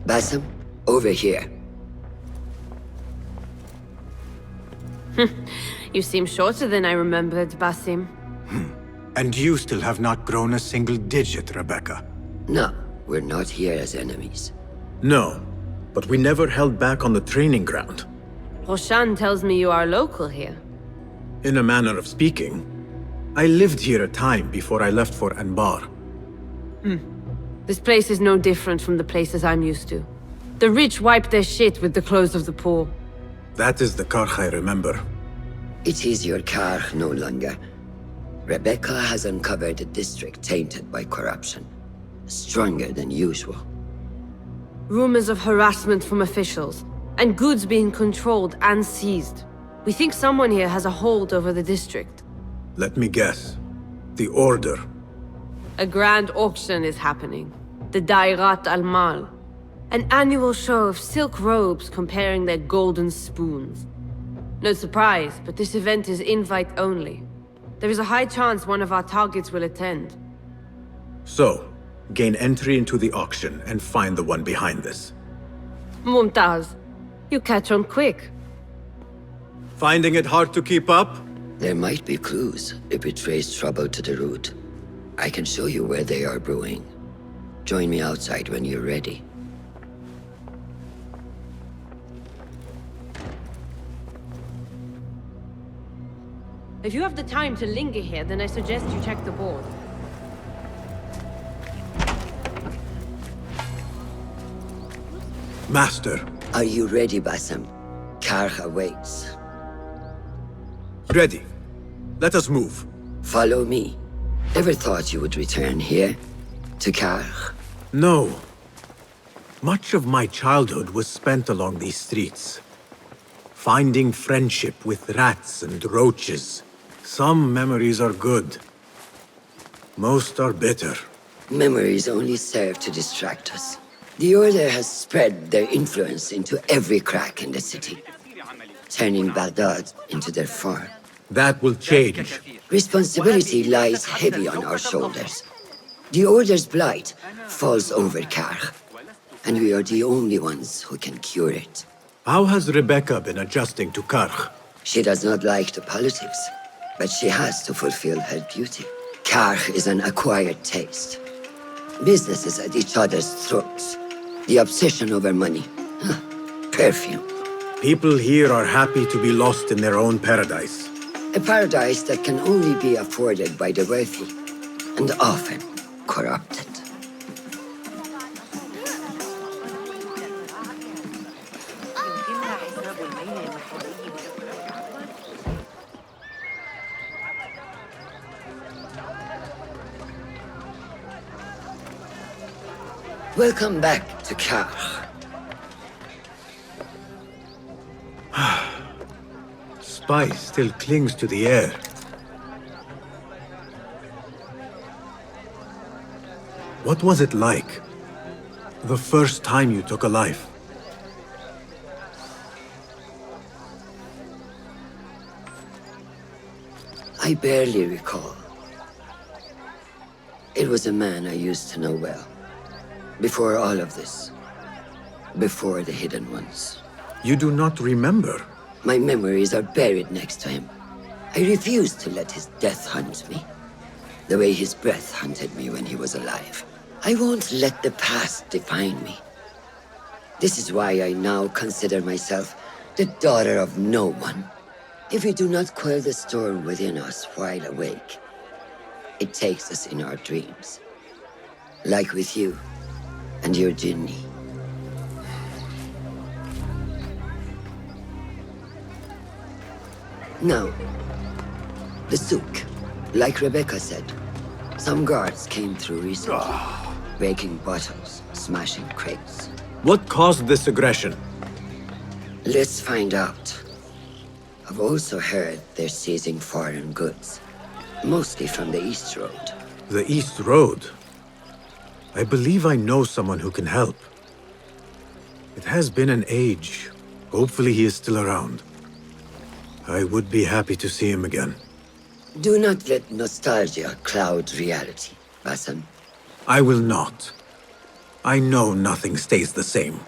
Basim, over here. You seem shorter than I remembered, Basim. And you still have not grown a single digit, Rebecca. No, we're not here as enemies. No, but we never held back on the training ground. Roshan tells me you are local here. In a manner of speaking, I lived here a time before I left for Anbar. This place is no different from the places I'm used to. The rich wipe their shit with the clothes of the poor. That is the Karch I remember. It is your car no longer. Rebecca has uncovered a district tainted by corruption. Stronger than usual. Rumors of harassment from officials, and goods being controlled and seized. We think someone here has a hold over the district. Let me guess. The Order. A grand auction is happening. The Dairat al-Mal. An annual show of silk robes comparing their golden spoons. No surprise, but this event is invite only. There is a high chance one of our targets will attend. So, gain entry into the auction and find the one behind this. Mumtaz, you catch on quick. Finding it hard to keep up? There might be clues if we trace trouble to the root. I can show you where they are brewing. Join me outside when you're ready. If you have the time to linger here, then I suggest you check the board. Master. Are you ready, Basim? Karch awaits. Ready. Let us move. Follow me. Ever thought you would return here? To Karch? No. Much of my childhood was spent along these streets. Finding friendship with rats and roaches. Some memories are good. Most are bitter. Memories only serve to distract us. The Order has spread their influence into every crack in the city, turning Baghdad into their farm. That will change. Responsibility lies heavy on our shoulders. The Order's blight falls over Karch, and we are the only ones who can cure it. How has Rebecca been adjusting to Karch? She does not like the politics, but she has to fulfill her duty. Karch is an acquired taste. Businesses at each other's throats. The obsession over money. Perfume. People here are happy to be lost in their own paradise. A paradise that can only be afforded by the wealthy, and often corrupted. Welcome back to Karch. Spice still clings to the air. What was it like? The first time you took a life? I barely recall. It was a man I used to know well. Before all of this. Before the Hidden Ones. You do not remember? My memories are buried next to him. I refuse to let his death hunt me. The way his breath hunted me when he was alive. I won't let the past define me. This is why I now consider myself the daughter of no one. If we do not quell the storm within us while awake, it takes us in our dreams. Like with you and your Jinni. Now, the souk. Like Rebecca said, some guards came through recently, breaking bottles, smashing crates. What caused this aggression? Let's find out. I've also heard they're seizing foreign goods, mostly from the East Road. The East Road? I believe I know someone who can help. It has been an age. Hopefully he is still around. I would be happy to see him again. Do not let nostalgia cloud reality, Basim. I will not. I know nothing stays the same.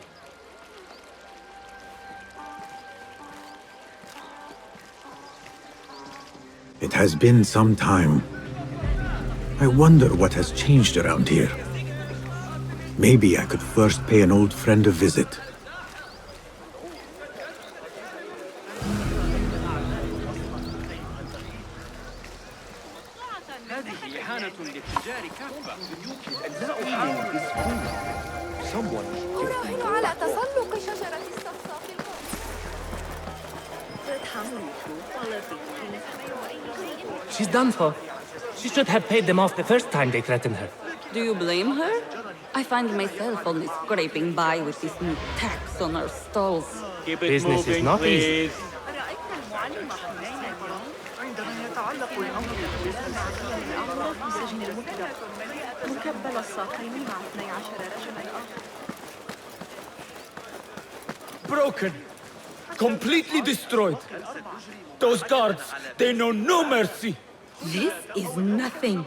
It has been some time. I wonder what has changed around here. Maybe I could first pay an old friend a visit. She's done for. She should have paid them off the first time they threatened her. Do you blame her? I find myself only scraping by with this new tax on our stalls. Business is not easy. Broken. Completely destroyed. Those guards, they know no mercy. This is nothing.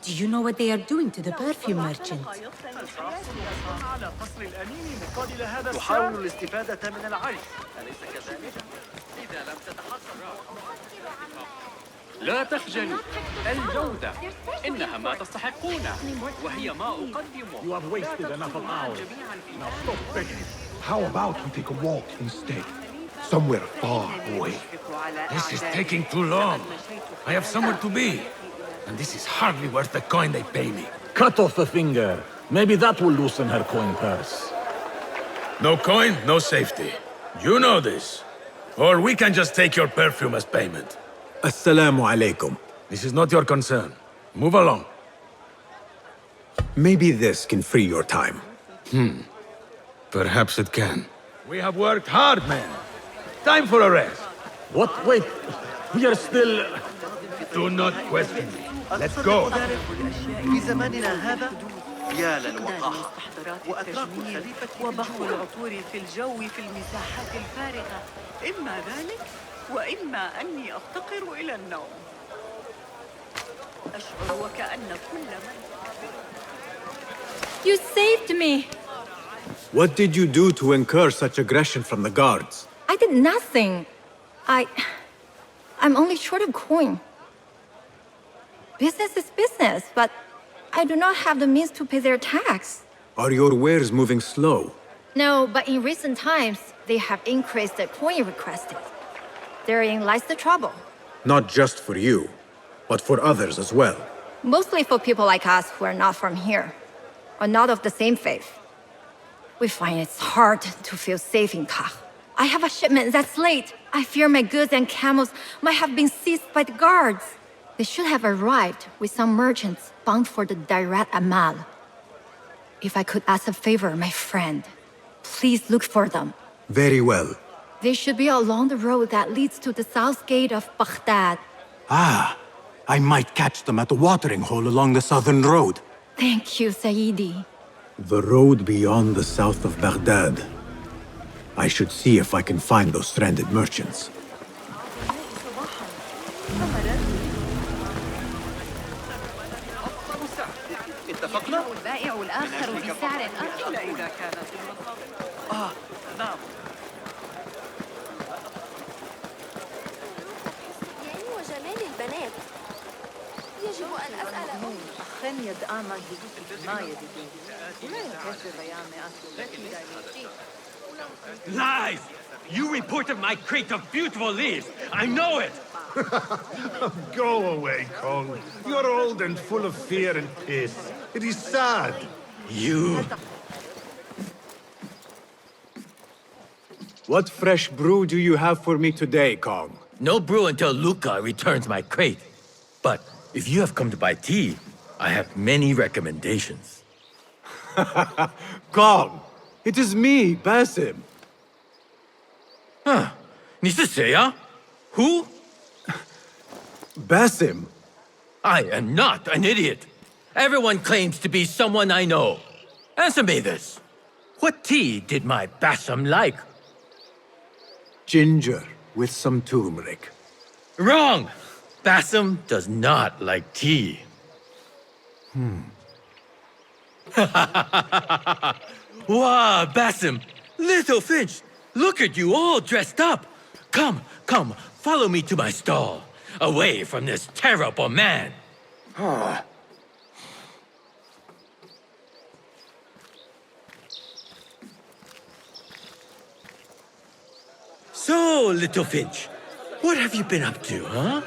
Do you know what they are doing to the perfume merchant? تحاول الاستفادة من العيش، أليس كذلك؟ إذا لم تتحصل لا تخجلوا، الجودة إنها ما تستحقونه، وهي ما أقدمه. You have wasted enough of ours. Now stop begging. How about we take a walk instead? Somewhere far away. This is taking too long. I have somewhere to be. And this is hardly worth the coin they pay me. Cut off a finger. Maybe that will loosen her coin purse. No coin, no safety. You know this. Or we can just take your perfume as payment. Assalamu alaikum. This is not your concern. Move along. Maybe this can free your time. Perhaps it can. We have worked hard, man. Time for a rest. What? Wait. We are still... Do not question me. Let's go. في زماننا هذا يا للوقاحة وأتراك الخليفة وبخ العطور في الجو في المساحات الفارغة، إما ذلك وإما أني أفتقر إلى النوم. أشعر وكأن كل من You saved me! What did you do to incur such aggression from the guards? I did nothing. I'm only short of coin. Business is business, but I do not have the means to pay their tax. Are your wares moving slow? No, but in recent times, they have increased the coin requested. Therein lies the trouble. Not just for you, but for others as well. Mostly for people like us who are not from here, or not of the same faith. We find it's hard to feel safe in Kach. I have a shipment that's late. I fear my goods and camels might have been seized by the guards. They should have arrived with some merchants bound for the Dairat Amal. If I could ask a favor, my friend, please look for them. Very well. They should be along the road that leads to the south gate of Baghdad. Ah, I might catch them at the watering hole along the southern road. Thank you, Saidi. The road beyond the south of Baghdad. I should see if I can find those stranded merchants. اتفقنا؟ البائع الآخر بسعر أرخص إذا كانت المصادر. نعم. وجمال البنات. يجب أن أسأل أمي. أخن يدعى ما يدين. لا يكفي Lies! You reported my crate of beautiful leaves. I know it. Go away, Kong. You're old and full of fear and piss. It is sad. You... What fresh brew do you have for me today, Kong? No brew until Luca returns my crate. But if you have come to buy tea, I have many recommendations. Kong! It is me, Basim. Huh? 你是谁啊? Who? Basim? I am not an idiot. Everyone claims to be someone I know. Answer me this. What tea did my Basim like? Ginger with some turmeric. Wrong! Basim does not like tea. Wow, Basim! Little Finch! Look at you all dressed up! Come, come, follow me to my stall. Away from this terrible man! So, Little Finch, what have you been up to, huh?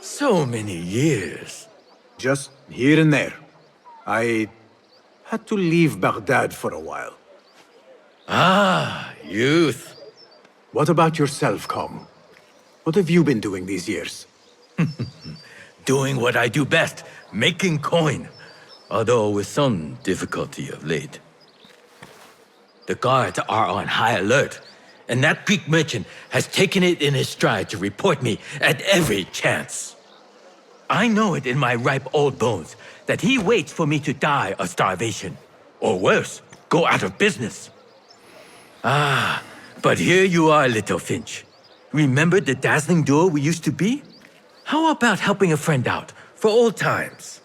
So many years. Just here and there. I had to leave Baghdad for a while. Ah, youth. What about yourself, Kong? What have you been doing these years? Doing what I do best, making coin. Although with some difficulty of late. The guards are on high alert, and that Greek merchant has taken it in his stride to report me at every chance. I know it in my ripe old bones that he waits for me to die of starvation. Or worse, go out of business. Ah, but here you are, Little Finch. Remember the dazzling duo we used to be? How about helping a friend out, for old times?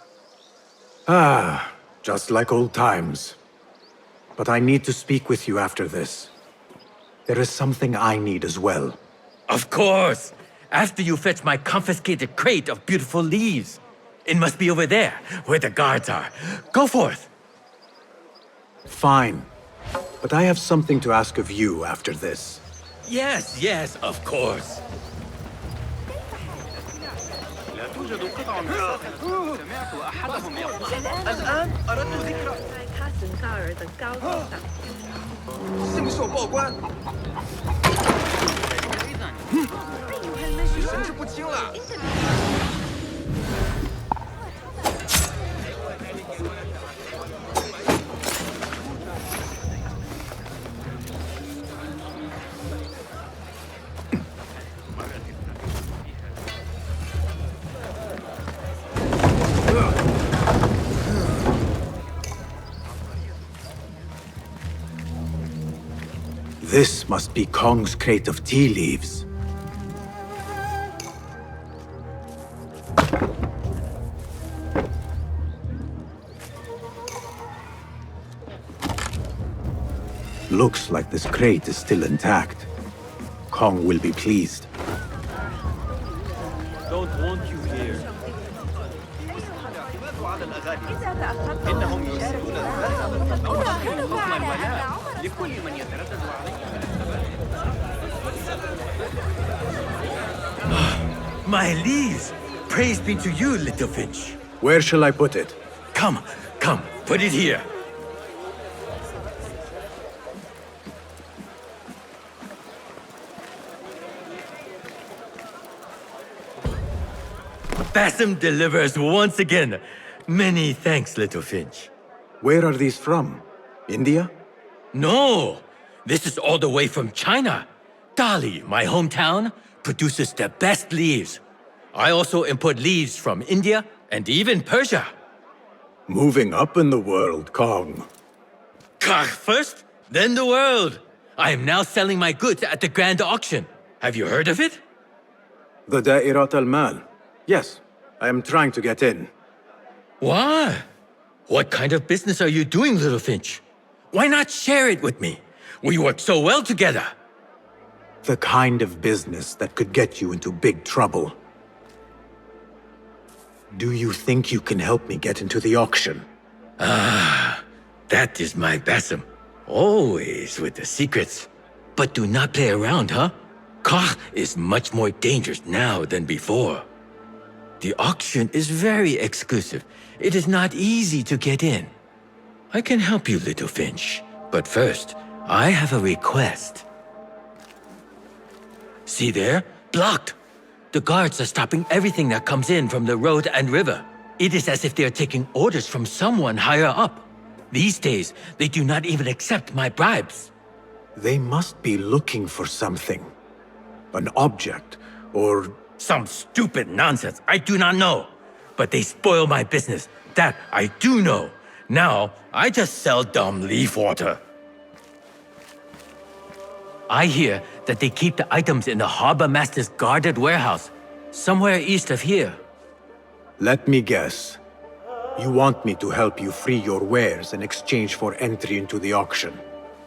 Ah, just like old times. But I need to speak with you after this. There is something I need as well. Of course! After you fetch my confiscated crate of beautiful leaves. It must be over there, where the guards are. Go forth! Fine. But I have something to ask of you after this. Yes, yes, of course. الآن أردت ذكر 卡森高尔的高度上。星宿报关，神志不清了。This must be Kong's crate of tea leaves. Looks like this crate is still intact. Kong will be pleased. Don't want you here. إذا تأخرت إنهم يرسلون الذهب أو حكم الولاء لكل من يتردد عليه. My leaves! Praise be to you, Little Finch. Where shall I put it? Come, come, put it here. Basim delivers once again. Many thanks, Little Finch. Where are these from? India? No! This is all the way from China. Dali, my hometown, produces the best leaves. I also import leaves from India and even Persia. Moving up in the world, Kong. First, then the world. I am now selling my goods at the grand auction. Have you heard of it? The Da'irat al-Mal. Yes, I am trying to get in. Why? What kind of business are you doing, Little Finch? Why not share it with me? We work so well together. The kind of business that could get you into big trouble. Do you think you can help me get into the auction? Ah, that is my Basim. Always with the secrets. But do not play around, huh? Kah is much more dangerous now than before. The auction is very exclusive. It is not easy to get in. I can help you, Little Finch. But first, I have a request. See there? Blocked. The guards are stopping everything that comes in from the road and river. It is as if they are taking orders from someone higher up. These days, they do not even accept my bribes. They must be looking for something. An object, or... Some stupid nonsense, I do not know. But they spoil my business, that I do know. Now, I just sell dumb leaf water. I hear that they keep the items in the harbor master's guarded warehouse, somewhere east of here. Let me guess. You want me to help you free your wares in exchange for entry into the auction.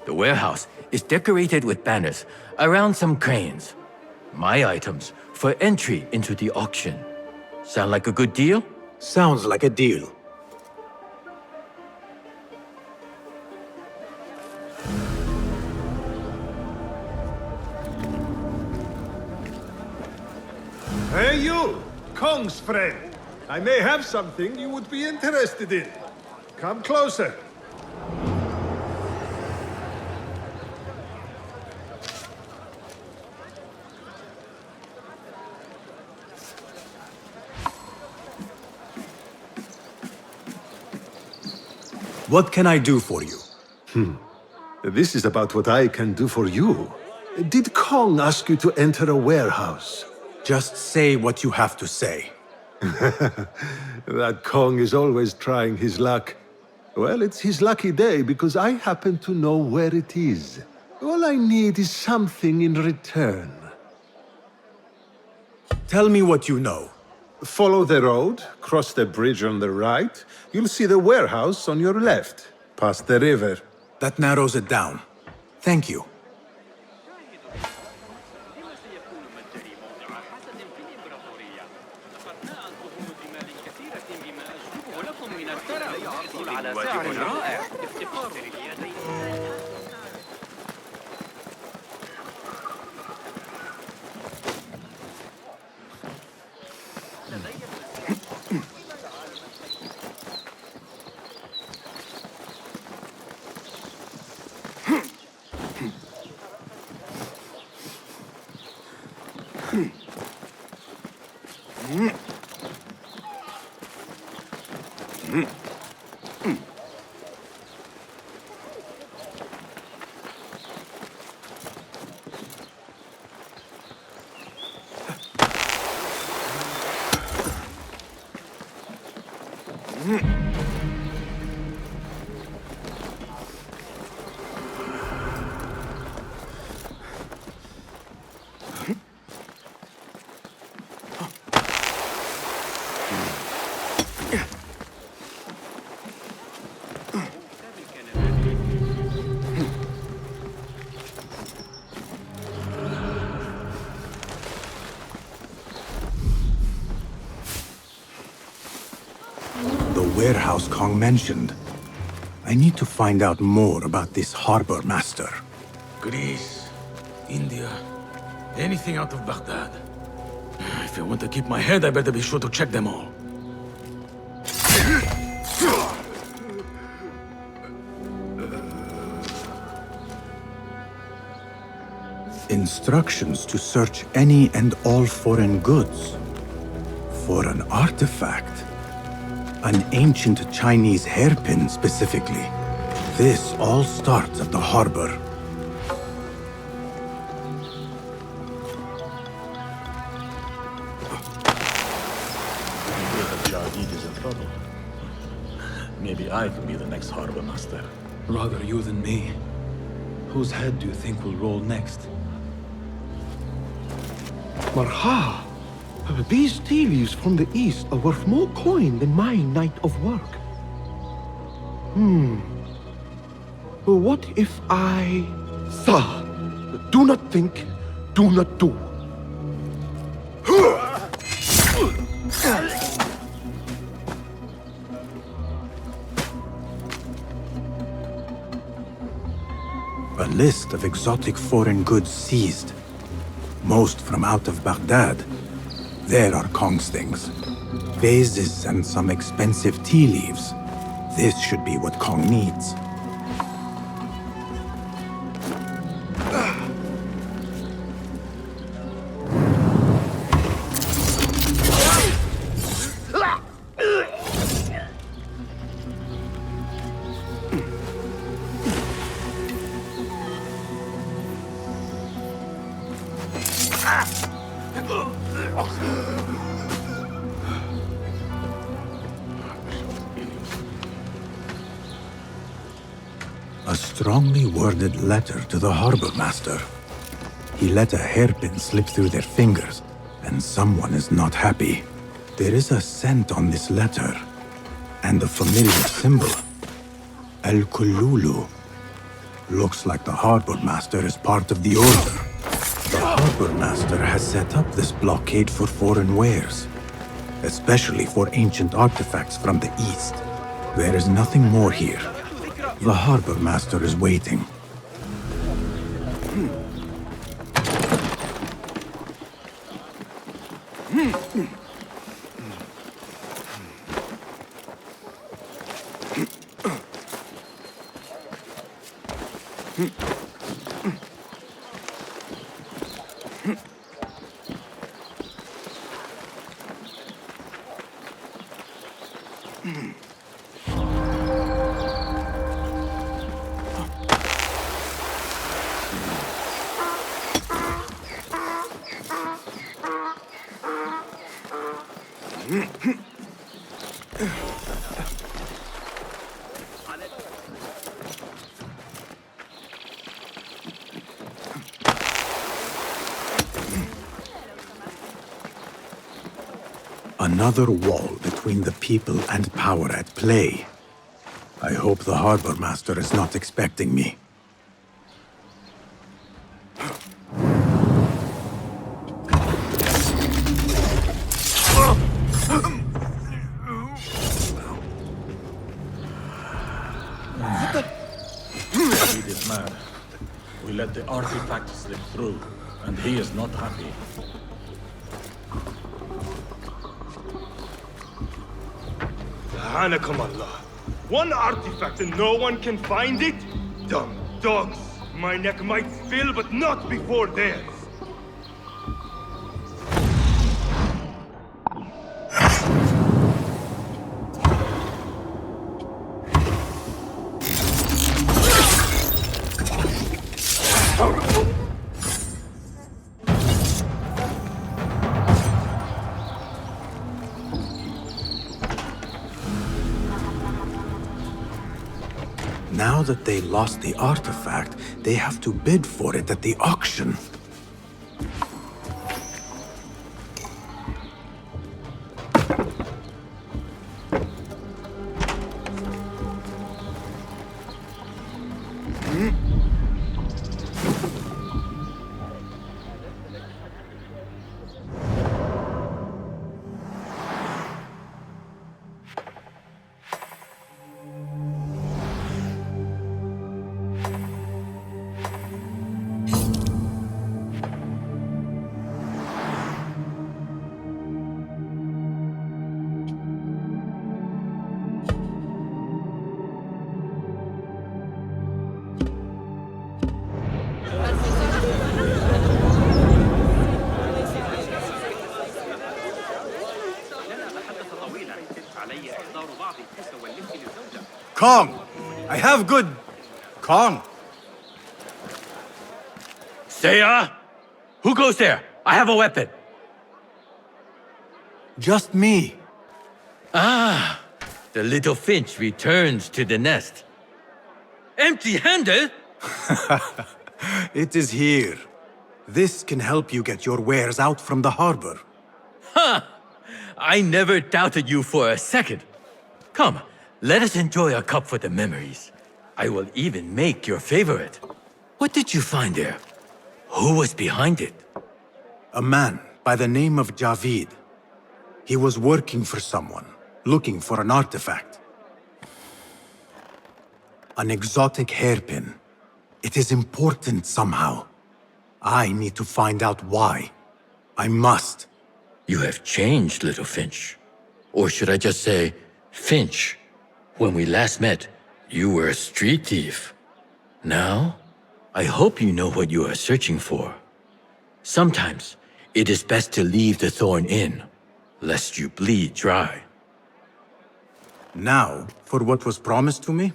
The warehouse is decorated with banners around some cranes. My items for entry into the auction. Sound like a good deal? Sounds like a deal. Hey you, Kong's friend. I may have something you would be interested in. Come closer. What can I do for you? This is about what I can do for you. Did Kong ask you to enter a warehouse? Just say what you have to say. That Kong is always trying his luck. Well, it's his lucky day because I happen to know where it is. All I need is something in return. Tell me what you know. Follow the road, cross the bridge on the right. You'll see the warehouse on your left, past the river. That narrows it down. Thank you. Warehouse Kong mentioned. I need to find out more about this harbor master. Greece, India, anything out of Baghdad. If I want to keep my head, I better be sure to check them all. Instructions to search any and all foreign goods. For an artifact. An ancient Chinese hairpin, specifically. This all starts at the harbor. Jadid is in trouble. Maybe I can be the next harbor master. Rather you than me. Whose head do you think will roll next? Marha! These tea leaves from the east are worth more coin than my night of work. What if I... Sir, do not think, do not do. A list of exotic foreign goods seized. Most from out of Baghdad. There are Kong's things. Vases and some expensive tea leaves. This should be what Kong needs. A strongly worded letter to the harbor master. He let a hairpin slip through their fingers, and someone is not happy. There is a scent on this letter. And a familiar symbol. El Kululu. Looks like the Harbor Master is part of the Order. The Harbor Master has set up this blockade for foreign wares, especially for ancient artifacts from the East. There is nothing more here. The Harbor Master is waiting. Another wall between the people and power at play. I hope the Harbor Master is not expecting me. He is mad. We let the artifact slip through, and he is not happy. Hanakum Allah. One artifact and no one can find it? Dumb dogs. My neck might spill, but not before theirs. Now that they lost the artifact, they have to bid for it at the auction. Kong! I have good... Kong! Seiya? Who goes there? I have a weapon. Just me. Ah, the little finch returns to the nest. Empty-handed? It is here. This can help you get your wares out from the harbor. Ha! I never doubted you for a second. Come, let us enjoy a cup for the memories. I will even make your favorite. What did you find there? Who was behind it? A man by the name of Javid. He was working for someone, looking for an artifact. An exotic hairpin. It is important somehow. I need to find out why. I must. You have changed, little Finch. Or should I just say, Finch? When we last met, you were a street thief. Now, I hope you know what you are searching for. Sometimes, it is best to leave the thorn in, lest you bleed dry. Now, for what was promised to me?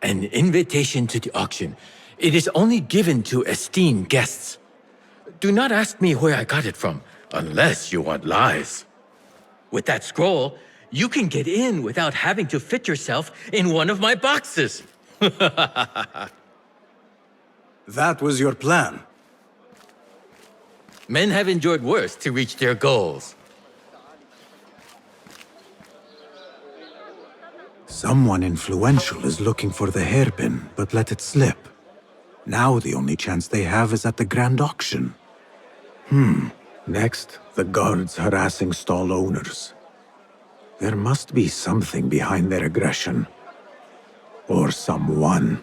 An invitation to the auction. It is only given to esteemed guests. Do not ask me where I got it from, unless you want lies. With that scroll, you can get in without having to fit yourself in one of my boxes. That was your plan. Men have endured worse to reach their goals. Someone influential is looking for the hairpin, but let it slip. Now the only chance they have is at the grand auction. Next, the guards harassing stall owners. There must be something behind their aggression. Or someone.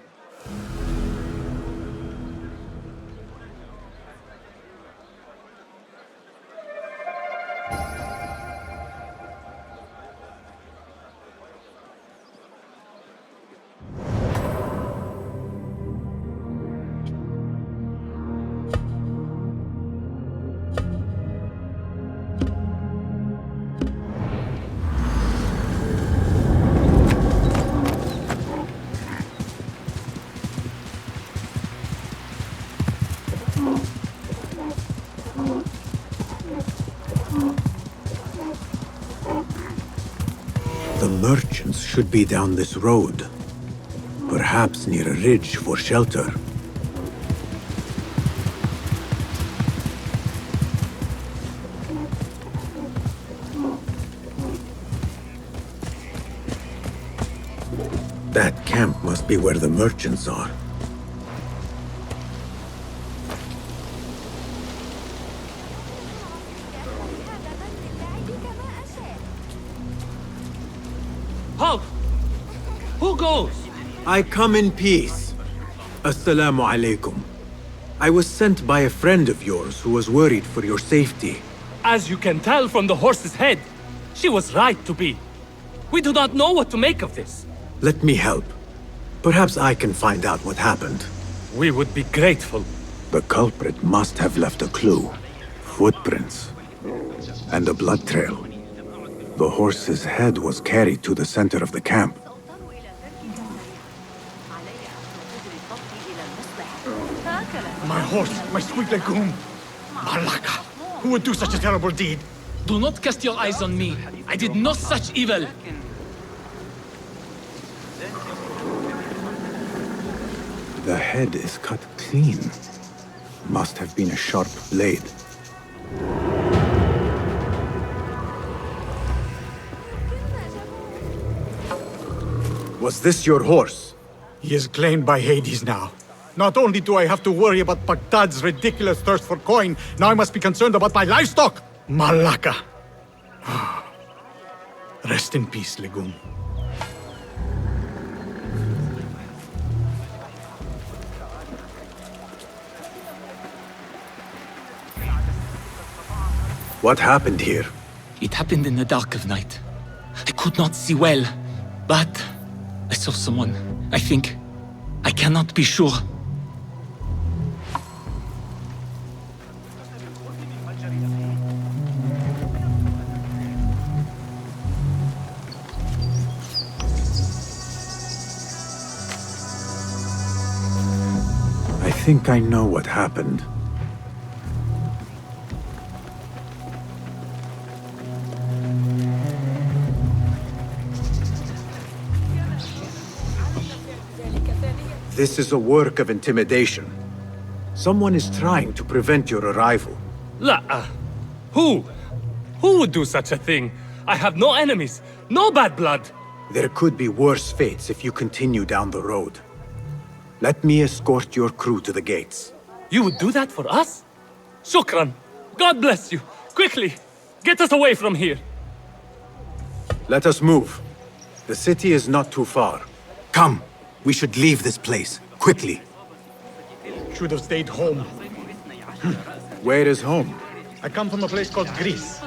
The merchants should be down this road. Perhaps near a ridge for shelter. That camp must be where the merchants are. Halt! Who goes? I come in peace. Assalamu alaikum. I was sent by a friend of yours who was worried for your safety. As you can tell from the horse's head, she was right to be. We do not know what to make of this. Let me help. Perhaps I can find out what happened. We would be grateful. The culprit must have left a clue. Footprints. And a blood trail. The horse's head was carried to the center of the camp. My horse, my sweet legume. Malaka, who would do such a terrible deed? Do not cast your eyes on me. I did no such evil. The head is cut clean. Must have been a sharp blade. Was this your horse? He is claimed by Hades now. Not only do I have to worry about Baghdad's ridiculous thirst for coin, now I must be concerned about my livestock! Malaka! Rest in peace, legume. What happened here? It happened in the dark of night. I could not see well, but I saw someone. I think. I cannot be sure. I think I know what happened. This is a work of intimidation. Someone is trying to prevent your arrival. Who? Who would do such a thing? I have no enemies, no bad blood. There could be worse fates if you continue down the road. Let me escort your crew to the gates. You would do that for us? Shukran. God bless you. Quickly, get us away from here. Let us move. The city is not too far. Come, we should leave this place, quickly. Should have stayed home. Where is home? I come from a place called Greece.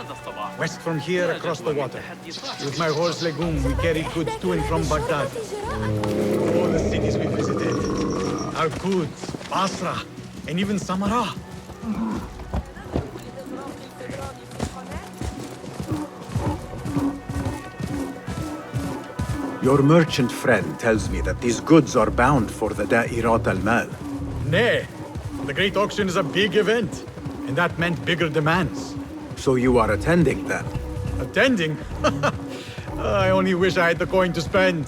West from here, across the water. With my horse Legume, we carried goods to and from Baghdad. All the cities we visited. Al-Quds, Basra, and even Samarra. Your merchant friend tells me that these goods are bound for the Da'irat al-Mal. Nay, the Great Auction is a big event, and that meant bigger demands. So you are attending then? Attending? I only wish I had the coin to spend.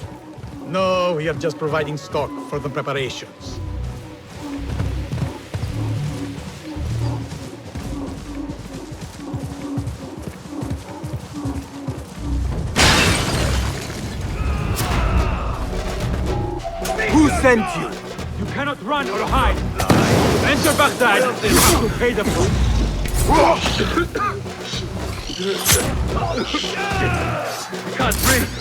No, we are just providing stock for the preparations. sent you. You cannot run or hide. Enter Baghdad and you will pay the price. Can't breathe.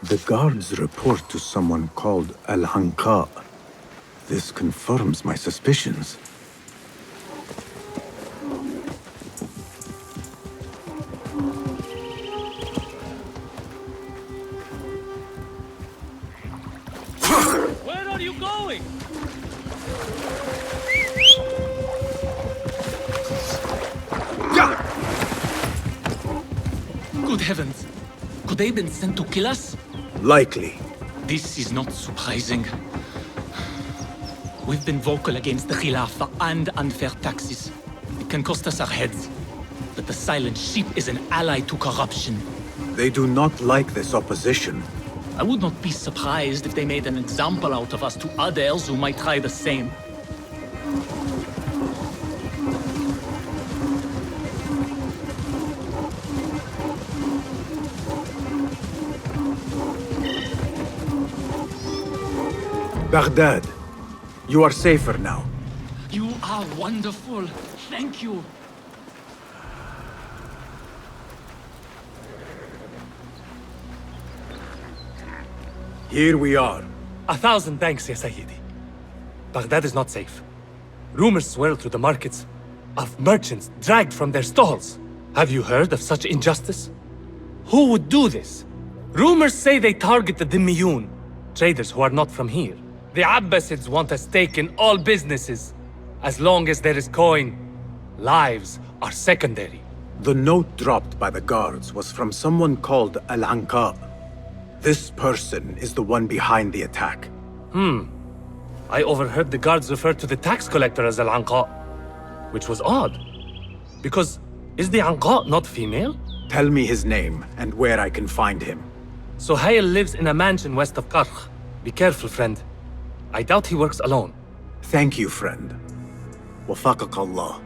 The guards report to someone called Al-Hanqa. This confirms my suspicions. Where are you going? Good heavens! Could they have been sent to kill us? Likely. This is not surprising. We've been vocal against the Khilafah and unfair taxes. It can cost us our heads. But the silent sheep is an ally to corruption. They do not like this opposition. I would not be surprised if they made an example out of us to others who might try the same. Baghdad, you are safer now. You are wonderful. Thank you. Here we are. 1,000 thanks, Ya Sayyidi. Baghdad is not safe. Rumors swirl through the markets of merchants dragged from their stalls. Have you heard of such injustice? Who would do this? Rumors say they target the Dhimmiyun, traders who are not from here. The Abbasids want a stake in all businesses. As long as there is coin, lives are secondary. The note dropped by the guards was from someone called Al-Hanqa. This person is the one behind the attack. I overheard the guards refer to the tax collector as Al-Anqa, which was odd. Because is the Anqa not female? Tell me his name and where I can find him. Suhail lives in a mansion west of Karkh. Be careful, friend. I doubt he works alone. Thank you, friend. Wafaqak Allah.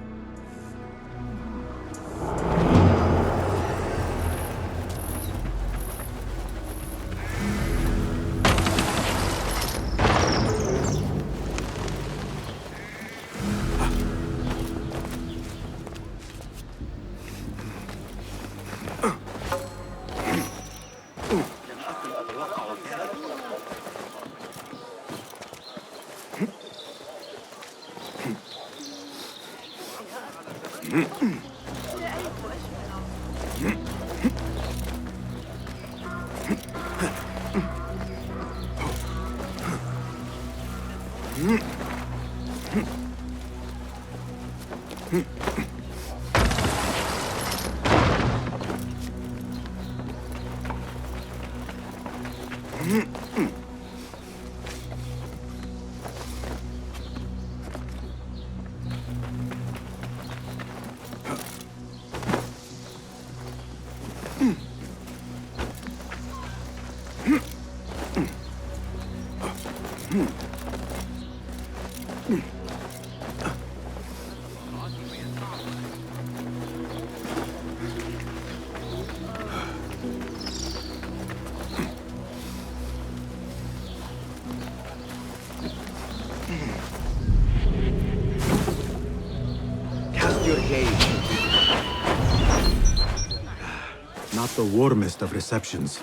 Not the warmest of receptions.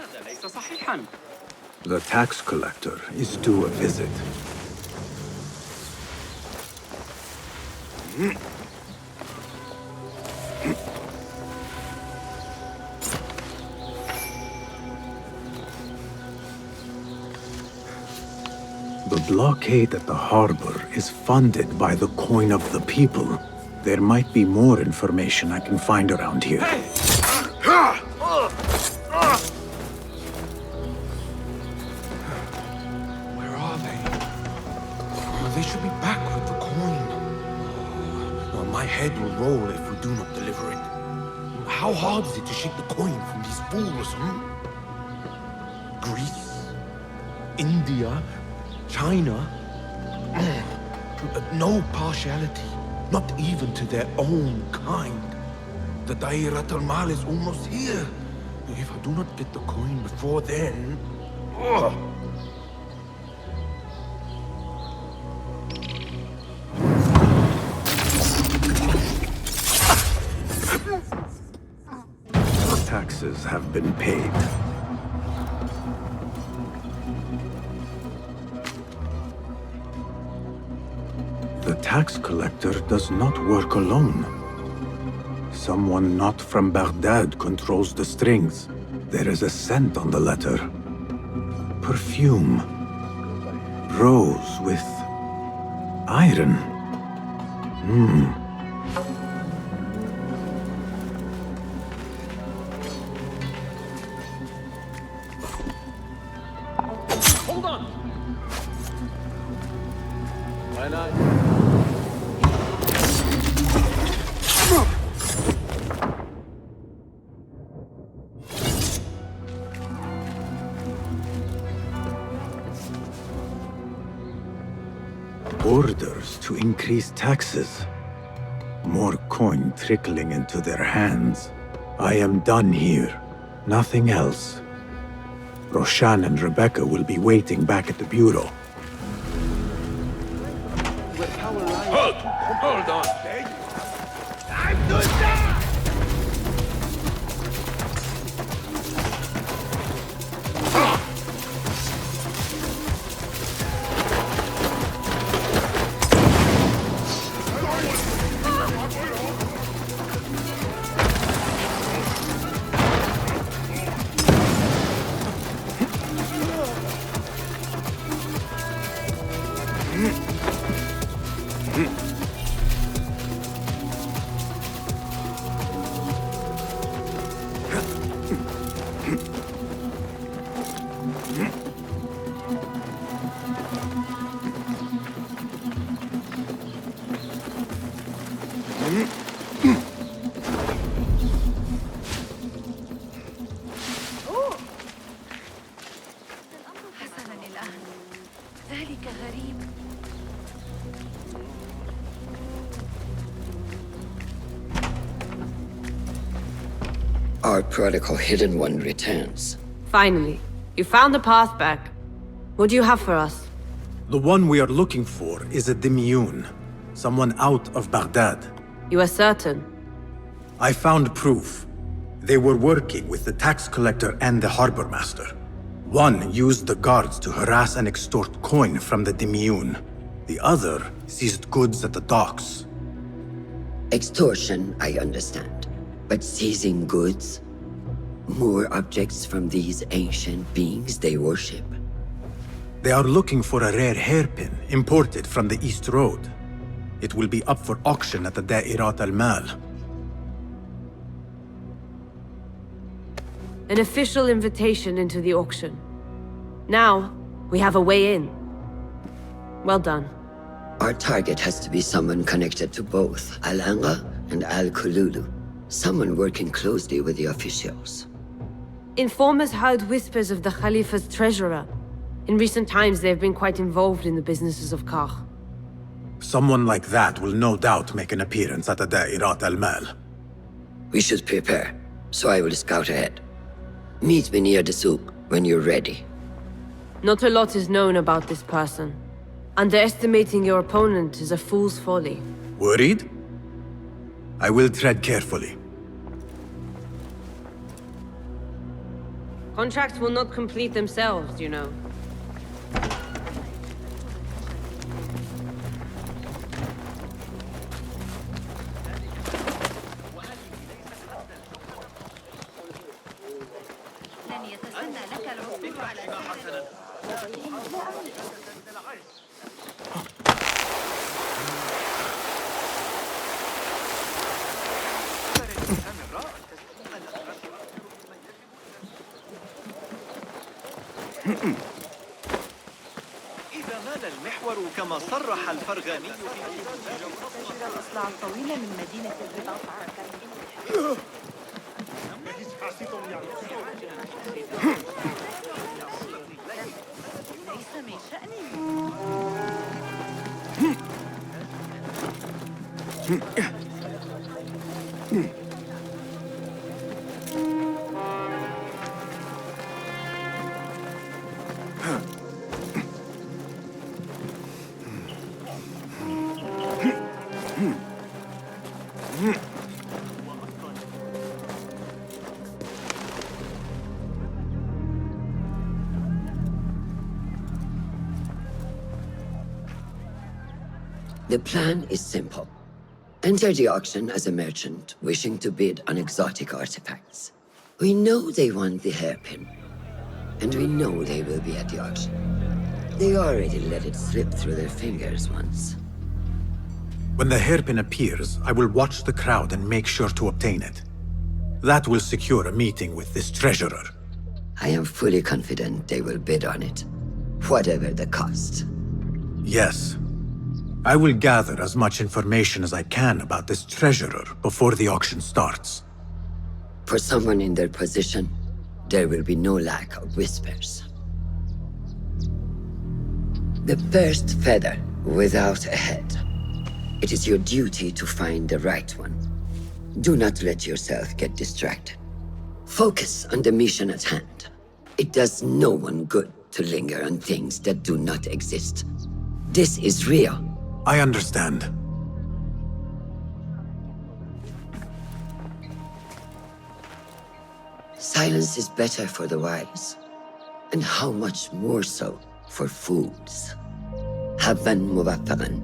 The tax collector is due a visit. The blockade at the harbor is funded by the coin of the people. There might be more information I can find around here. Where are they? Oh, they should be back with the coin. Oh, my head will roll if we do not deliver it. How hard is it to shake the coin from these fools, Greece? India? China? No partiality. Not even to their own kind. The Dairat al-Mal is almost here. If I do not get the coin before then... Ugh. Taxes have been paid. The tax collector does not work alone. Someone not from Baghdad controls the strings. There is a scent on the letter. Perfume. Rose with iron. Hold on! Why not? Orders to increase taxes. More coin trickling into their hands. I am done here. Nothing else. Roshan and Rebecca will be waiting back at the bureau. Hold on. I'm to die! Our prodigal hidden one returns. Finally, you found the path back. What do you have for us? The one we are looking for is a Dimyun, someone out of Baghdad. You are certain? I found proof. They were working with the tax collector and the harbor master. One used the guards to harass and extort coin from the Dimyun. The other seized goods at the docks. Extortion, I understand. But seizing goods? More objects from these ancient beings they worship? They are looking for a rare hairpin imported from the East Road. It will be up for auction at the Da'irat al-Mal. An official invitation into the auction. Now, we have a way in. Well done. Our target has to be someone connected to both Al-Anga and Al-Kululu. Someone working closely with the officials. Informers heard whispers of the Khalifa's treasurer. In recent times, they have been quite involved in the businesses of Kar. Someone like that will no doubt make an appearance at the Da'irat al-Mal. We should prepare, so I will scout ahead. Meet me near the souk when you're ready. Not a lot is known about this person. Underestimating your opponent is a fool's folly. Worried? I will tread carefully. Contracts will not complete themselves, you know. إذا مال المحور كما صرح الفرغاني في الإصلاع الطويلة من مدينة الرباط ليس من شأني The plan is simple. Enter the auction as a merchant wishing to bid on exotic artifacts. We know they want the hairpin, and we know they will be at the auction. They already let it slip through their fingers once. When the hairpin appears, I will watch the crowd and make sure to obtain it. That will secure a meeting with this treasurer. I am fully confident they will bid on it, whatever the cost. Yes. I will gather as much information as I can about this treasurer before the auction starts. For someone in their position, there will be no lack of whispers. The first feather without a head. It is your duty to find the right one. Do not let yourself get distracted. Focus on the mission at hand. It does no one good to linger on things that do not exist. This is real. I understand. Silence is better for the wise, and how much more so for fools. حباً موفقاً.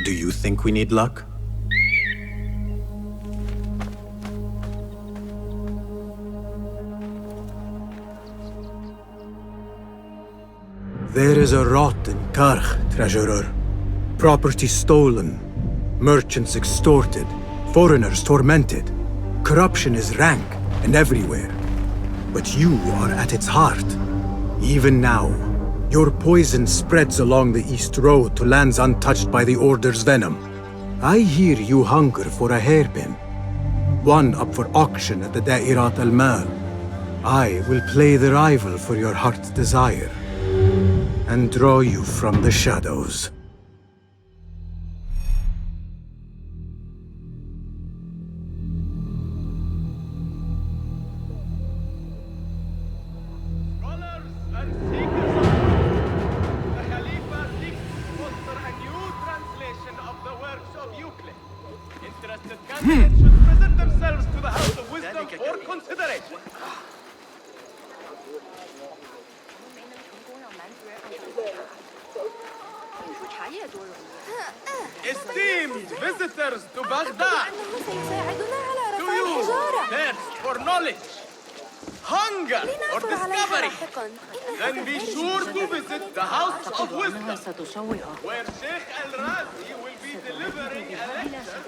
Do you think we need luck? There is a rot in Karch, treasurer. Property stolen, merchants extorted, foreigners tormented. Corruption is rank and everywhere. But you are at its heart. Even now, your poison spreads along the East Road to lands untouched by the Order's venom. I hear you hunger for a hairpin. One up for auction at the Da'irat al-Mal. I will play the rival for your heart's desire and draw you from the shadows. Esteemed visitors to Baghdad, do you thirst for knowledge, hunger or discovery? Then be sure to visit the House of Wisdom, where Sheikh Al-Razi will be delivering a lecture.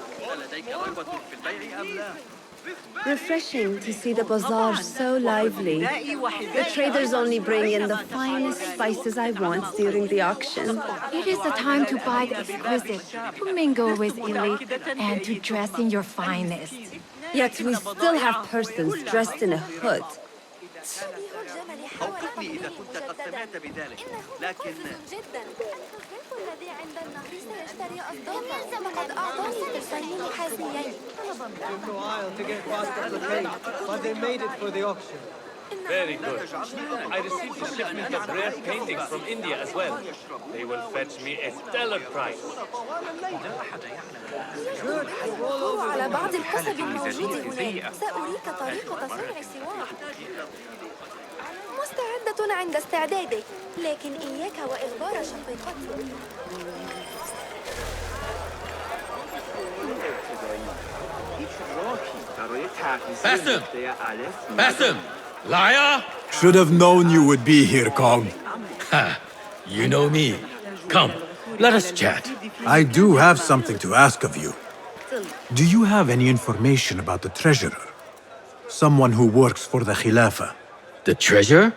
Refreshing to see the bazaar so lively. The traders only bring in the finest spices I want during the auction. It is the time to buy the exquisite, to mingle with elite, and to dress in your finest. Yet we still have persons dressed in a hood. أوقفني إذا كنت قد سمعت بذلك، لكن Took a while to get past the blockade, but they made it for the auction. Very good. I received a shipment of rare paintings from India as well. They will fetch me a stellar price. على بعض القصب الموجود هناك سأريك طريقة صنع السواق. مستعدة عند استعدادك، لكن إياك وإغبار شقيقتي. Pass him! Pass him! Liar! Should have known you would be here, Kong. Ha! You know me. Come, let us chat. I do have something to ask of you. Do you have any information about the treasurer? Someone who works for the Khilafah. The treasure?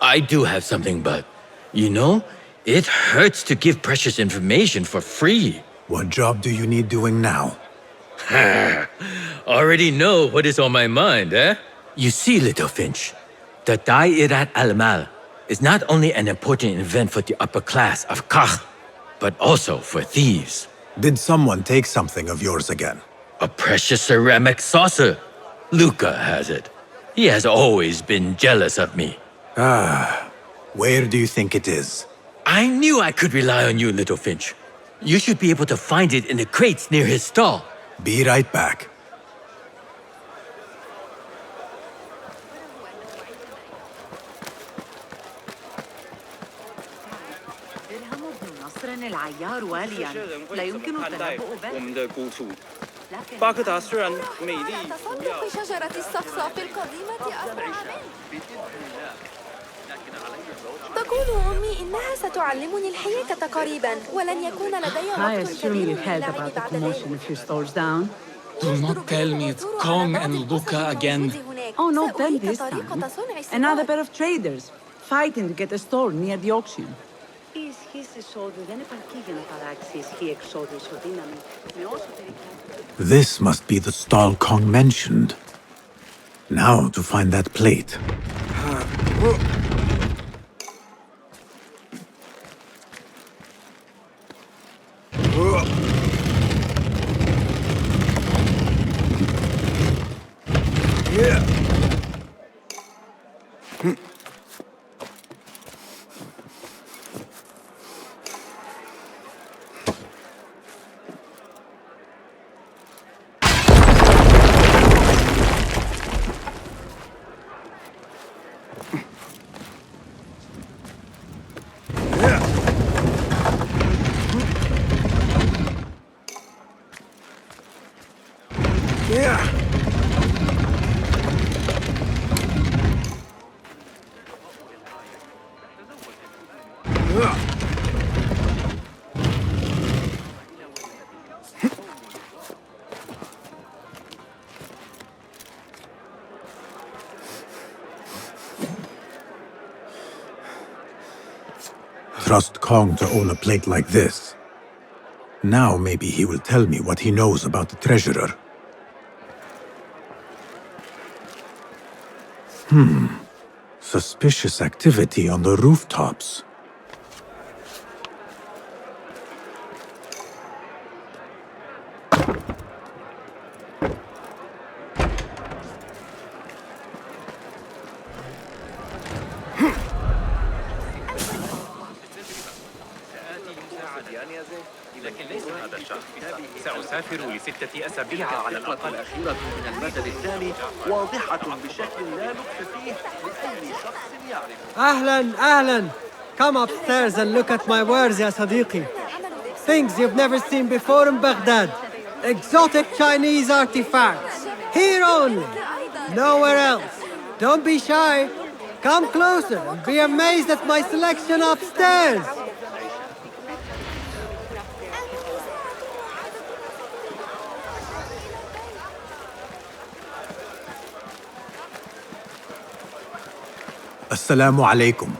I do have something, but you know, it hurts to give precious information for free. What job do you need doing now? Already know what is on my mind, eh? You see, little Finch, the Da'irat al-Mal is not only an important event for the upper class of Kach, but also for thieves. Did someone take something of yours again? A precious ceramic saucer. Luca has it. He has always been jealous of me. Where do you think it is? I knew I could rely on you, little Finch. You should be able to find it in the crates near his stall. Be right back. عصر العيار واليا لا يمكن التنبؤ به 我们的孤处。巴克达虽然美丽不要， تصدق شجرة الصفصاف القديمة أسرع منه. تقول أمي إنها ستعلمني الحياة قريبا ولن يكون لدي I وقت assume كبير you heard للعب about the بعد commotion ذلك. a few stores down. Do not tell me it's Kong and Luca again. Oh, not them this time. Another pair of traders, fighting to get a store near the auction. Η ισχύς εισόδου δεν επαρκεί για να παράξει ισχύ εξόδου ισοδύναμη με όσο περίπου. This must be the stall Kong mentioned. Now to find that plate. Trust Kong to own a plate like this. Now maybe he will tell me what he knows about the treasurer. Suspicious activity on the rooftops. لكن ليس هذا الشهر. سأسافر ل6 أسابيع على الأقل. الأخيرة من المثل الثاني واضحة بشكل لا لبس فيه لأي شخص يعرف. أهلاً. Come upstairs and look at my wares, ya Sadiqi. Things you've never seen before in Baghdad. Exotic Chinese artifacts. Here only. Nowhere else. Don't be shy. Come closer and be amazed at my selection upstairs. Assalamu alaikum.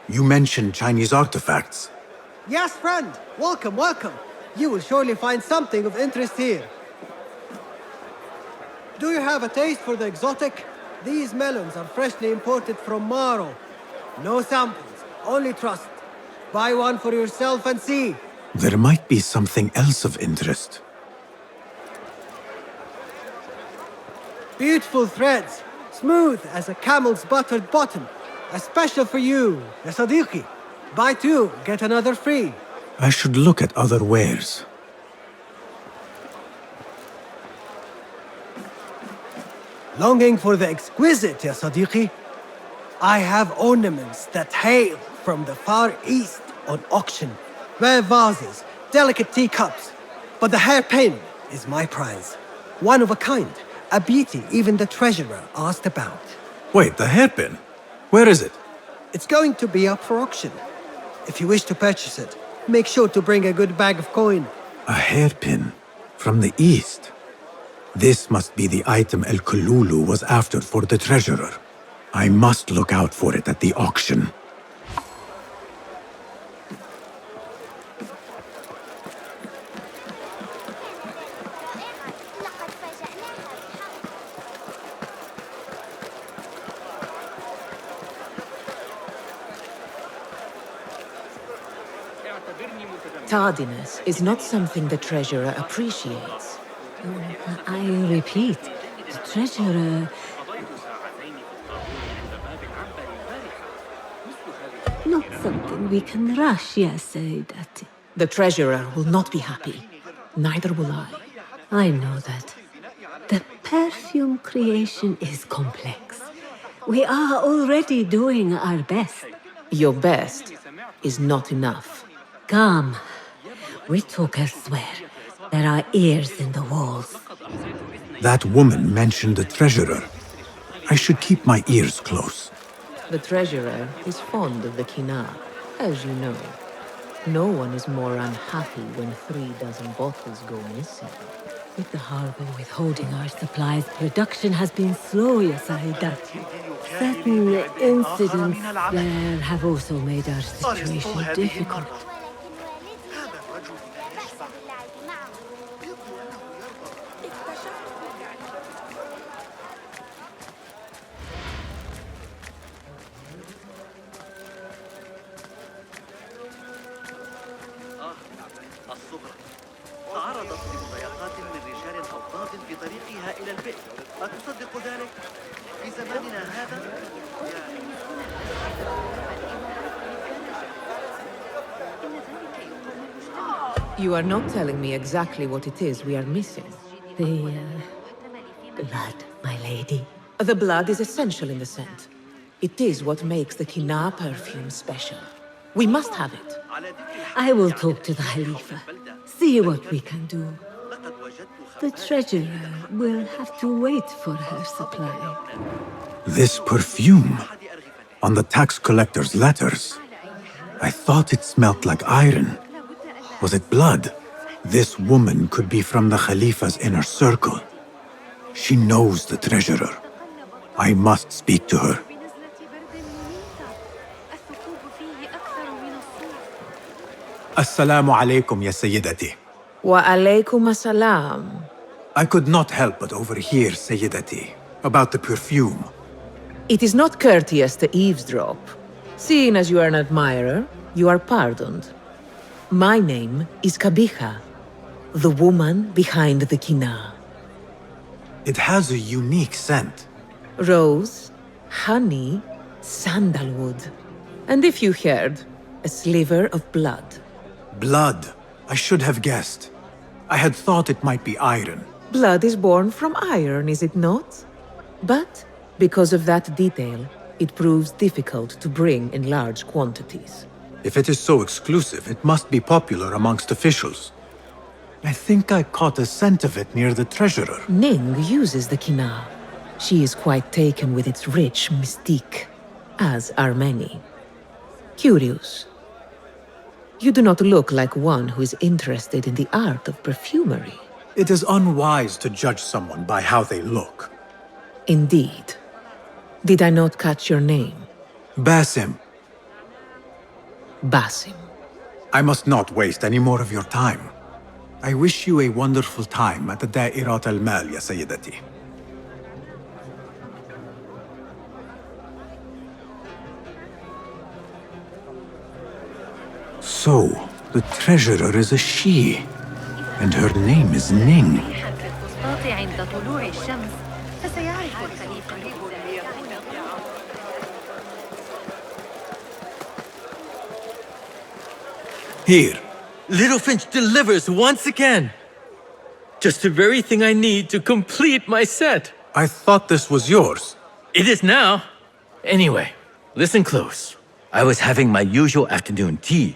You mentioned Chinese artifacts. Yes, friend. Welcome. You will surely find something of interest here. Do you have a taste for the exotic? These melons are freshly imported from Maro. No samples, only trust. Buy one for yourself and see. There might be something else of interest. Beautiful threads, smooth as a camel's buttered bottom. A special for you, ya Sadiqi. Buy two, get another free. I should look at other wares. Longing for the exquisite, ya Sadiqi? I have ornaments that hail from the Far East on auction. Rare vases, delicate teacups. But the hairpin is my prize. One of a kind, a beauty even the treasurer asked about. Wait, the hairpin? Where is it? It's going to be up for auction. If you wish to purchase it, make sure to bring a good bag of coin. A hairpin from the East. This must be the item El Kululu was after for the treasurer. I must look out for it at the auction. Tardiness is not something the treasurer appreciates. I repeat, the treasurer... Not something we can rush, yes, Saidati. The treasurer will not be happy. Neither will I. I know that. The perfume creation is complex. We are already doing our best. Your best is not enough. Come. We talk elsewhere. There are ears in the walls. That woman mentioned the treasurer. I should keep my ears close. The treasurer is fond of the Kina, as you know. No one is more unhappy when 3 dozen bottles go missing. With the harbor withholding our supplies, production has been slow, Ya Sayyidati. Certain incidents there have also made our situation difficult. تعرضت لمضايقات من رجال أوطاد في طريقها إلى البئر. أتصدق ذلك؟ في زماننا هذا؟ You are not telling me exactly what it is we are missing. The blood, my lady. The blood is essential in the scent. It is what makes the Kina perfume special. We must have it. I will talk to the Khalifa. See what we can do. The treasurer will have to wait for her supply. This perfume on the tax collector's letters. I thought it smelt like iron. Was it blood? This woman could be from the Khalifa's inner circle. She knows the treasurer. I must speak to her. Assalamu alaikum, ya Sayyidati. Wa alaykum assalam. I could not help but overhear, Sayyidati, about the perfume. It is not courteous to eavesdrop. Seeing as you are an admirer, you are pardoned. My name is Kabiha, the woman behind the Kina. It has a unique scent. Rose, honey, sandalwood. And if you heard, a sliver of blood. Blood. I should have guessed. I had thought it might be iron. Blood is born from iron, is it not? But because of that detail, it proves difficult to bring in large quantities. If it is so exclusive, it must be popular amongst officials. I think I caught a scent of it near the treasurer. Ning uses the Kina. She is quite taken with its rich mystique, as are many. Curious. You do not look like one who is interested in the art of perfumery. It is unwise to judge someone by how they look. Indeed. Did I not catch your name? Basim. Basim. I must not waste any more of your time. I wish you a wonderful time at the Da'irat al-Mal, ya Sayyidati. So, the treasurer is a she, and her name is Ning. Here, Little Finch delivers once again. Just the very thing I need to complete my set. I thought this was yours. It is now. Anyway, listen close. I was having my usual afternoon tea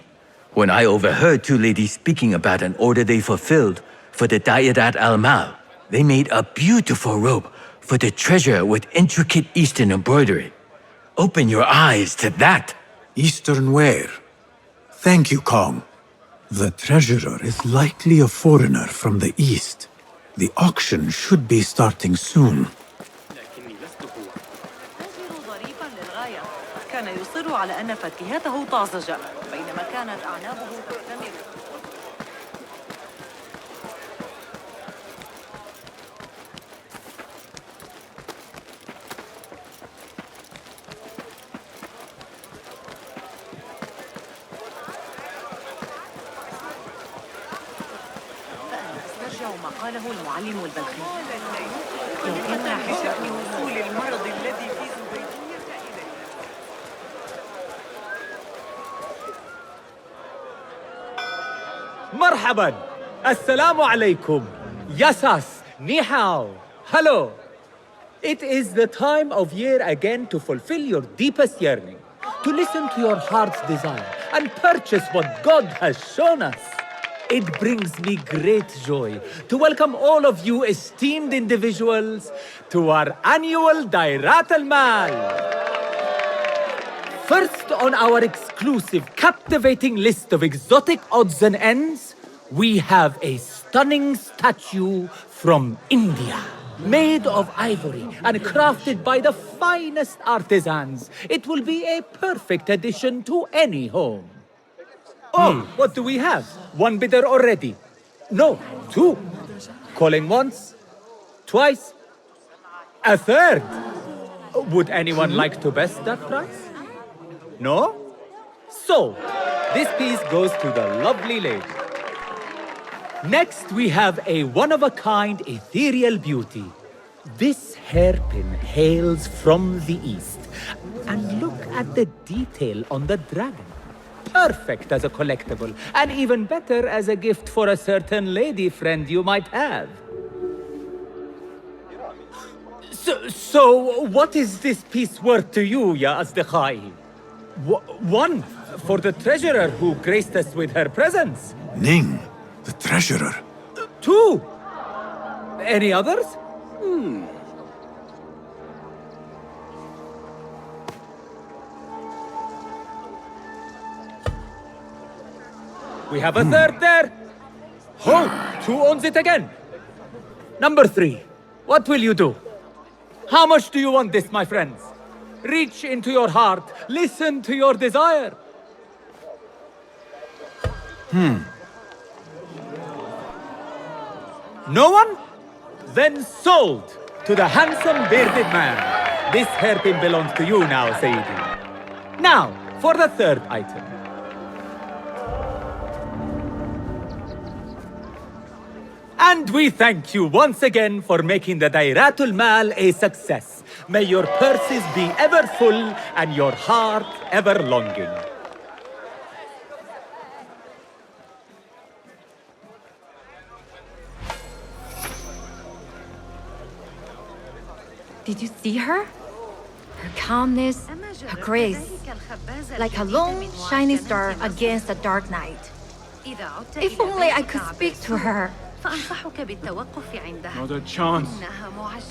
when I overheard 2 ladies speaking about an order they fulfilled for the Da'irat al-Mal. They made a beautiful robe for the treasure with intricate Eastern embroidery. Open your eyes to that. Eastern wear. Thank you, Kong. The treasurer is likely a foreigner from the East. The auction should be starting soon. كان يصر على أن فاكهته طازجة بينما كانت أعنابه تكتمل. استرجع ما قاله المعلم البلخي. يمكننا حساب وصول المرض الذي في زبيدية إليه. مرحبا السلام عليكم Yasas Ni hao Hello It is the time of year again to fulfill your deepest yearning, to listen to your heart's desire, and purchase what God has shown us. It brings me great joy to welcome all of you esteemed individuals to our annual Dairat al-Mal. First on our exclusive, captivating list of exotic odds and ends, we have a stunning statue from India. Made of ivory and crafted by the finest artisans, it will be a perfect addition to any home. Oh, what do we have? One bidder already. No, two. Calling once, twice, a third. Would anyone like to best that price? No? So, this piece goes to the lovely lady. Next, we have a one-of-a-kind ethereal beauty. This hairpin hails from the east. And look at the detail on the dragon. Perfect as a collectible, and even better as a gift for a certain lady friend you might have. So what is this piece worth to you, ya Asdiqai? One, for the treasurer who graced us with her presence. Ning, the treasurer. Two. Any others? We have a third there. Oh, who owns it again? Number 3. What will you do? How much do you want this, my friends? Reach into your heart. Listen to your desire. No one? Then sold to the handsome bearded man. This hairpin belongs to you now, Sayyidi. Now, for the third item. And we thank you once again for making the Dairatul Mal a success. May your purses be ever full and your heart ever longing. Did you see her? Her calmness, her grace, like a lone shining star against a dark night. If only I could speak to her. Not a chance.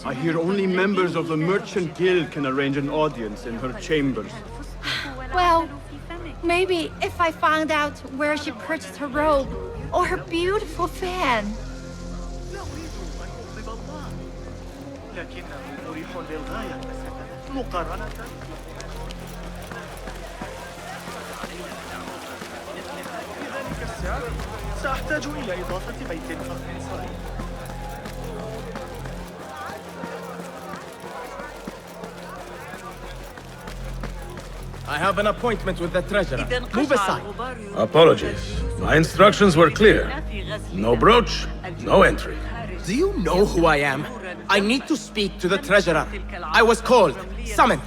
I hear only members of the merchant guild can arrange an audience in her chambers. Well, maybe if I found out where she purchased her robe or her beautiful fan. سأحتاج إلى إضافة بيت فخم صغير. I have an appointment with the treasurer. Move aside. Apologies. My instructions were clear. No brooch, no entry. Do you know who I am? I need to speak to the treasurer. I was called. Summoned.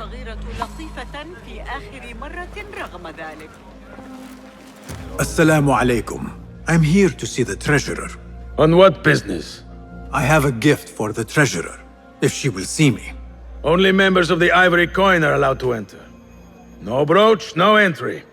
Assalamu alaikum. I'm here to see the treasurer. On what business? I have a gift for the treasurer, if she will see me. Only members of the Ivory Coin are allowed to enter. No brooch, no entry.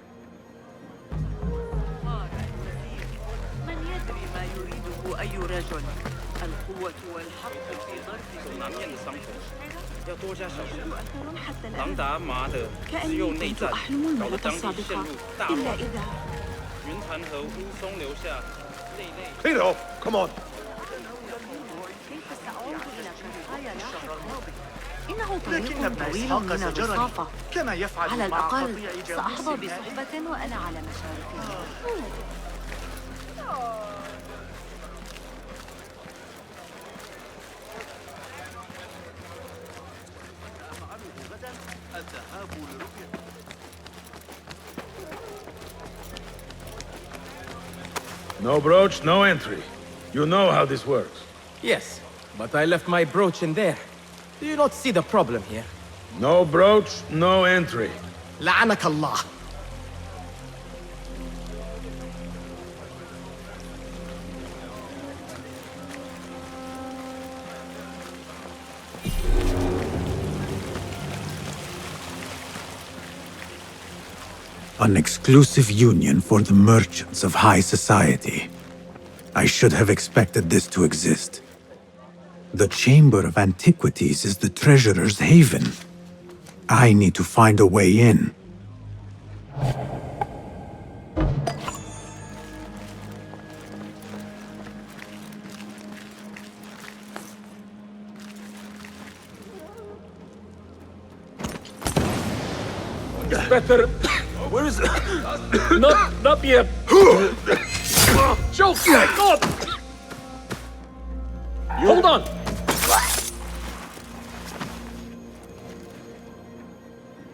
Hero, come on. إنه طريق طويل من الرصافة. كما يفعل على الأقل سأحظى بصحبة وأنا على مشارفه. No brooch, no entry. You know how this works. Yes, but I left my brooch in there. Do you not see the problem here? No brooch, no entry. لعنك الله. An exclusive union for the merchants of high society. I should have expected this to exist. The Chamber of Antiquities is the treasurer's haven. I need to find a way in. Better. Where is it? Not yet. Joke! God! Hold on!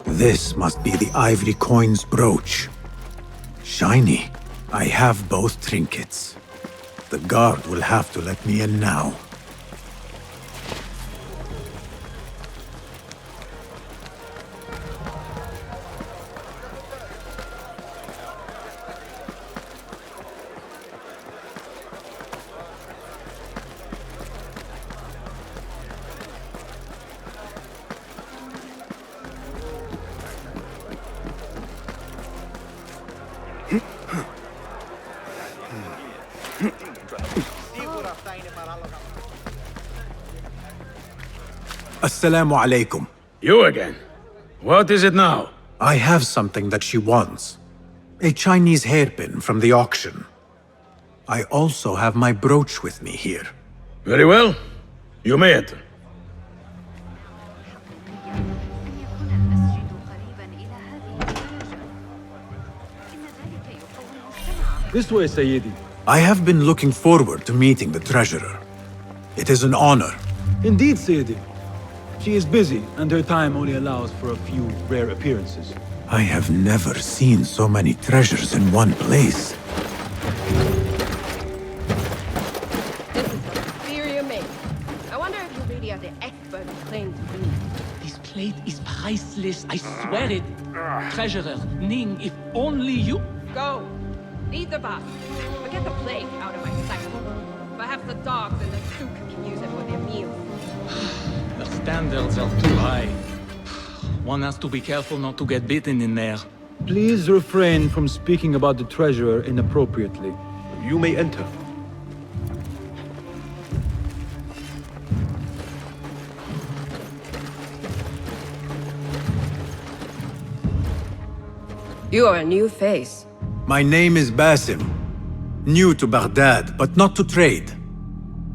This must be the ivory coin's brooch. Shiny. I have both trinkets. The guard will have to let me in now. Assalamu alaikum. You again? What is it now? I have something that she wants. A Chinese hairpin from the auction. I also have my brooch with me here. Very well. You may enter. This way, Sayyidi. I have been looking forward to meeting the treasurer. It is an honor. Indeed, Sayyidi. She is busy, and her time only allows for a few rare appearances. I have never seen so many treasures in one place. This is a superior maid. I wonder if you really are the expert you claim to be. This plate is priceless, I swear it. Treasurer, Ning, if only you... Go. Lead the bath. But get the plague out of my sight. Perhaps the dogs and the souk can use it for their meals. The standards are too high. One has to be careful not to get bitten in there. Please refrain from speaking about the treasurer inappropriately. You may enter. You are a new face. My name is Basim. New to Baghdad, but not to trade.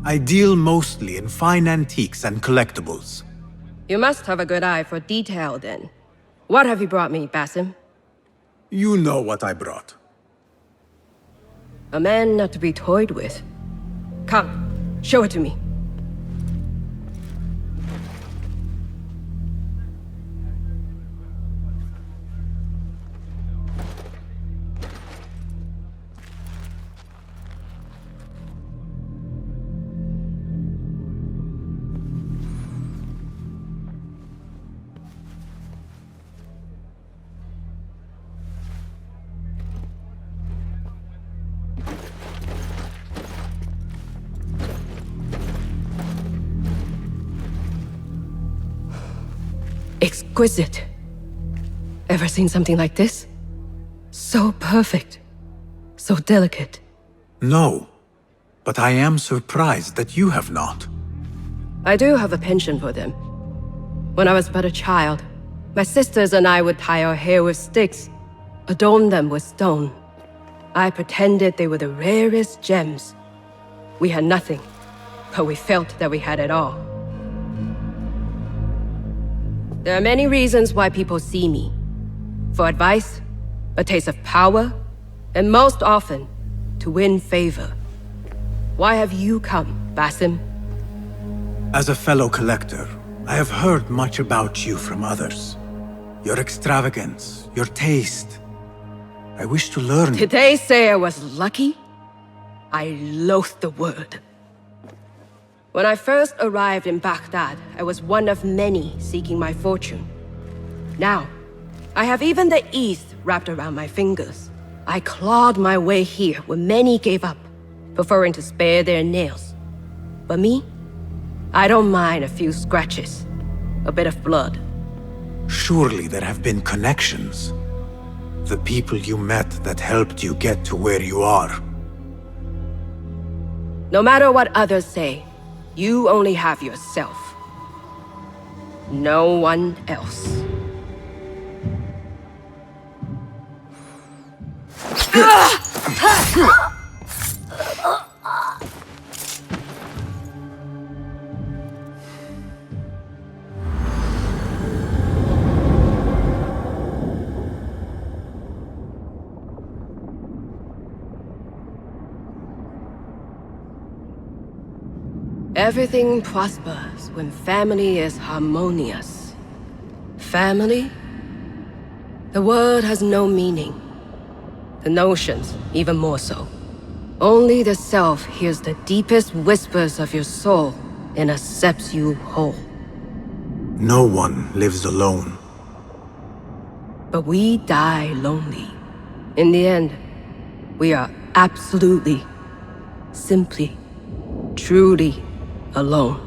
I deal mostly in fine antiques and collectibles. You must have a good eye for detail, then. What have you brought me, Basim? You know what I brought. A man not to be toyed with. Come, show it to me. Exquisite. Ever seen something like this? So perfect. So delicate. No, but I am surprised that you have not. I do have a penchant for them. When I was but a child, my sisters and I would tie our hair with sticks, adorn them with stone. I pretended they were the rarest gems. We had nothing, but we felt that we had it all. There are many reasons why people see me. For advice, a taste of power, and most often, to win favor. Why have you come, Basim? As a fellow collector, I have heard much about you from others. Your extravagance, your taste. I wish to learn. Did they say I was lucky? I loathe the word. When I first arrived in Baghdad, I was one of many seeking my fortune. Now, I have even the East wrapped around my fingers. I clawed my way here when many gave up, preferring to spare their nails. But me? I don't mind a few scratches, a bit of blood. Surely there have been connections. The people you met that helped you get to where you are. No matter what others say, you only have yourself. No one else. Everything prospers when family is harmonious. Family? The word has no meaning. The notions, even more so. Only the self hears the deepest whispers of your soul and accepts you whole. No one lives alone. But we die lonely. In the end, we are absolutely, simply, truly alone.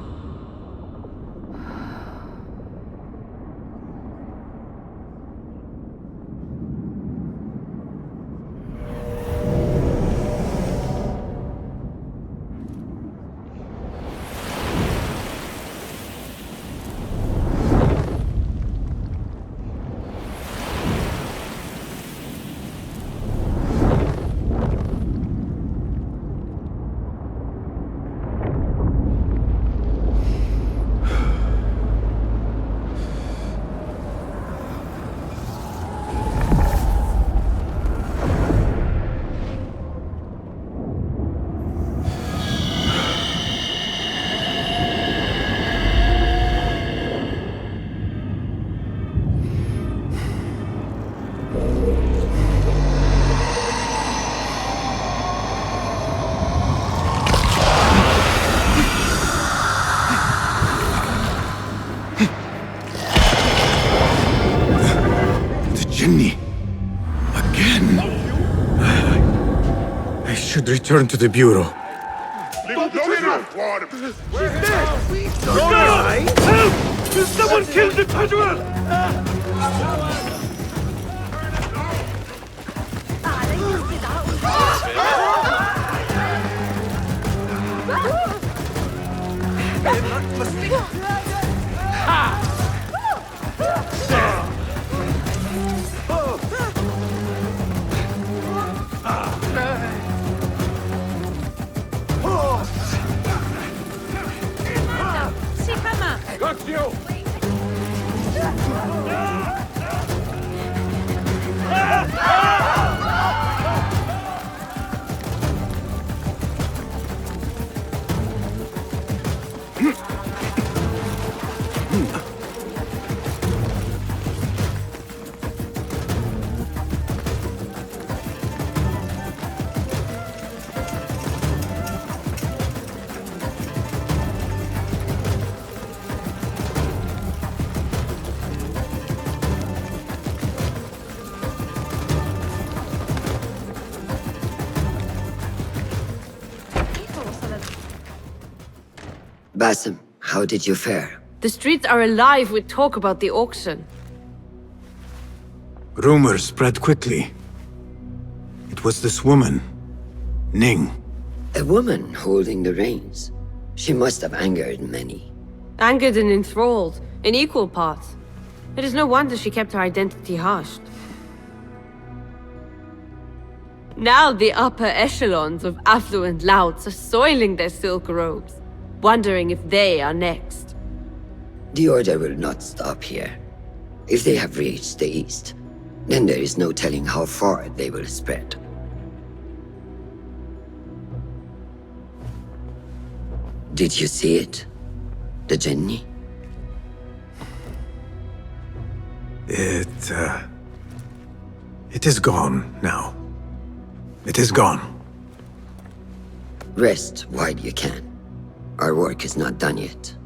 Again. I should return to the bureau. Help! Someone killed the Padua! Got you! Basim, how did you fare? The streets are alive with talk about the auction. Rumors spread quickly. It was this woman, Ning. A woman holding the reins. She must have angered many. Angered and enthralled, in equal parts. It is no wonder she kept her identity hushed. Now the upper echelons of affluent louts are soiling their silk robes, wondering if they are next. The Order will not stop here. If they have reached the east, then there is no telling how far they will spread. Did you see it? The Jinni? It is gone now. It is gone. Rest while you can. Our work is not done yet.